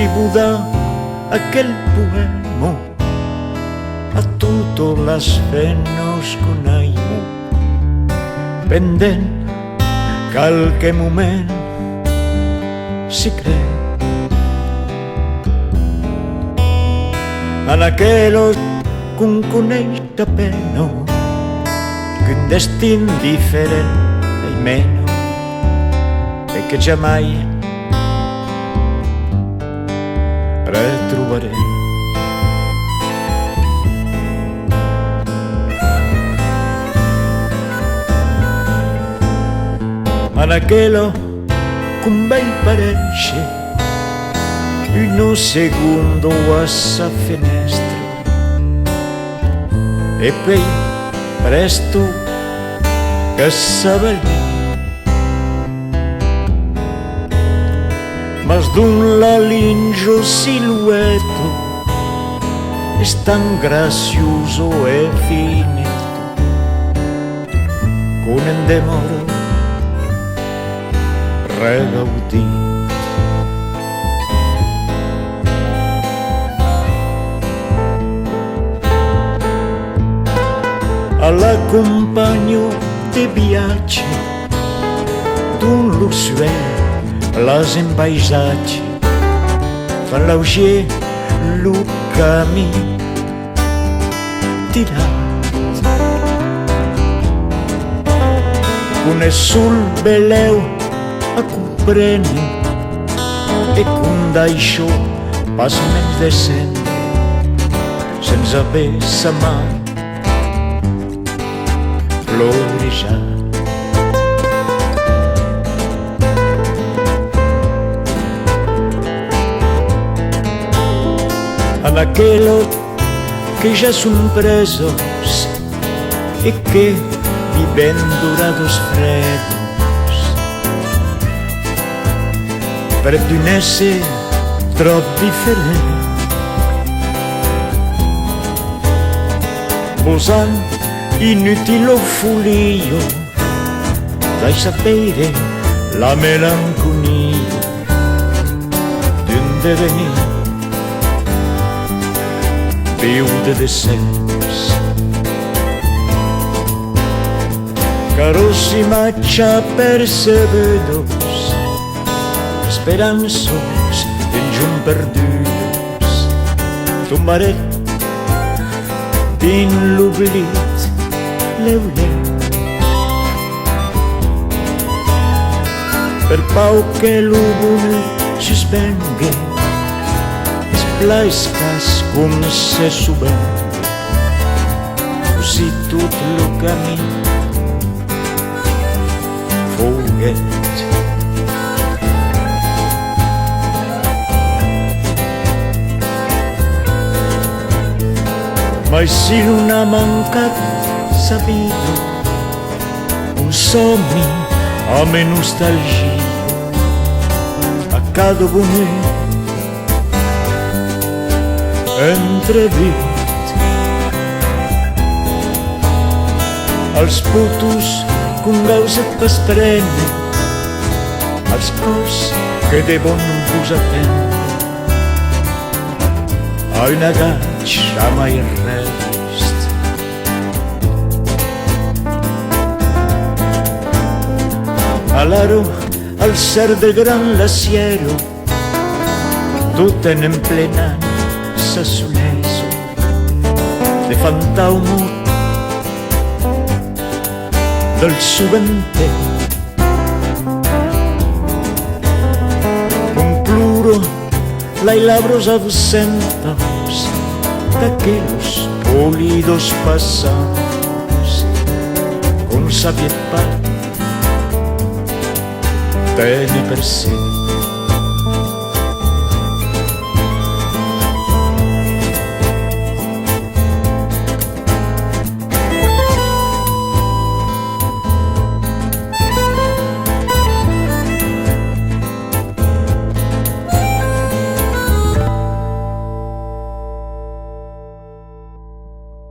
scrivo da aquel poema a tutte las fenos con aimo, pendent qualche moment si cree en aquello que un coneix de pena, que un destin different almeno e che giammai retroveré. En aquello che un bel parece uno secondo a sa finestra e poi presto che s'avvelena. Mas d'un l'alingio silhouetto è tan gracioso e finetto con un demoro regaudito. All'accompagno de viaggi d'un luxuel las en paisatge fan l'auger lo camí tirat con el sul veleu a comprendre e con d'això pas menys descendre sense haver sa mà florejat. En aquello que ja son presos e que viven durados fredos per d'un ésser trop diferent, posant inutile folio dai sapere la melanconia d'un devenir viu de descens. Caros imatge percebudos, esperanços enjun perdudos, tombaret din l'oblit l'eulet. Per pau que l'ubun suspengue plaiscas com se subende, così tot lo camí foguet. Ma si non ha mancat sabido un somni a me nostalgia a cada bonnet entrevist els putos con gaus et pasprenen els cors que devono vos attendre a un agaig a mai revist. All'aro al ser del gran lasiero tot en plena s'assoleso de fantaumo del subenter un pluro lai labros absentos d'aquellos polidos passados con sabiet pa teni per sé.